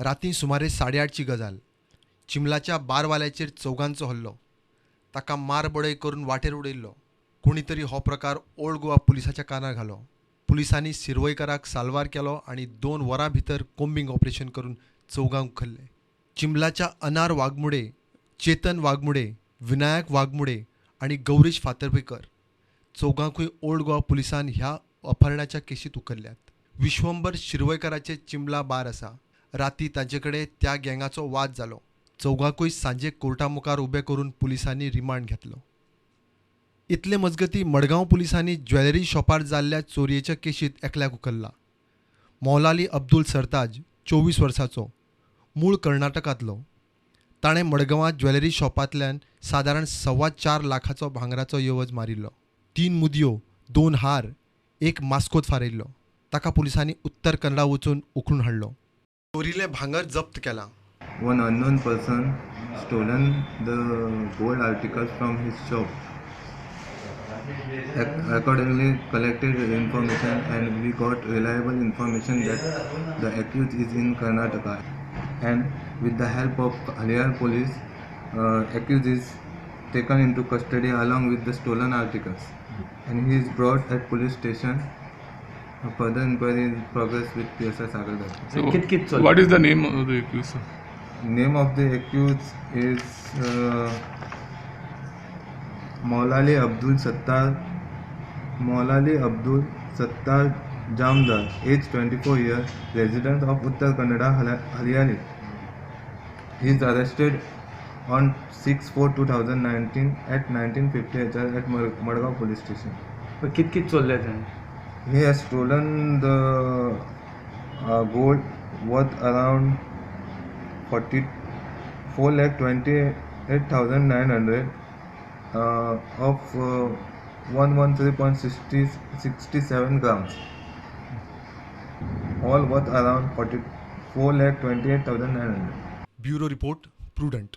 राती सुमारे 8:30ची गजाल. चिमलाच्या बारवाल्याचेर चौगांचो हल्लो. ताका मारबडय करून वाटेर उडयल्लो. कोणीतरी हो प्रकार ओल्ड गोवा पुलिसाच्या कानार घालो. पुलिसांनी शिरवयकाराक साल्वार केलो आनी 2 वरां भितर कोम्बिंग ऑपरेशन करून चौगांक उखल्ले. चिमलाच्या अनार वाघमुडे, चेतन वाघमुडे, विनायक वाघमुडे आनी गौरीश फातर्पेकर चौगांकूय ओल्ड गोवा पुलिसान ह्या अपहरणाच्या केशीत उखल्ल्यात. विश्वंभर शिरवयकाराचे चिमला बार आसा. राती ताचे कडेन त्या गँगाचो वाद जालो. चौगांकूय सांजे कोर्टा मुखार उबे करून पुलिसांनी रिमांड घेतलो. इतले मजगतीं मडगांव पुलिसांनी ज्वेलरी शॉपार जाल्ल्या चोरयेच्या केशीत एकल्याक उखल्ला. मौलाली अब्दुल सरताज 24 वर्सांचो, मूळ कर्नाटकांतलो. ताणें मडगांवां ज्वेलरी शॉपांतल्यान सादारण 4.25 लाखाचो भांगराचो येवज मारिल्लो. 3 मुदयो, 2 हार, एक मास्कोत फारयल्लो. ताका पुलिसांनी उत्तर कन्नडा वचून उखलून हाडलो. चोरिल्लें भांगर जप्त केलां. One unknown person stolen the gold articles from his shop. Accordingly, collected information and we got reliable information that the accused is in Karnataka. And with the help of Haliyar police, accused is taken into custody along with the stolen articles. And he is brought at police station. Further inquiry is progress with PSI Sagar Dutta. So, what is the name of the accused? Name of the accused is Maulali Abdul Sattar Jamdar, age 24 years, resident of Uttar Kannada, Haryana. He is arrested on 6/4/2019 at 1950 HR at Madgaon police station. कितकी चोरले त्याने? He has stolen the gold worth around 4,28,900 of 113.67 grams, all worth around 4,28,900. Bureau report prudent.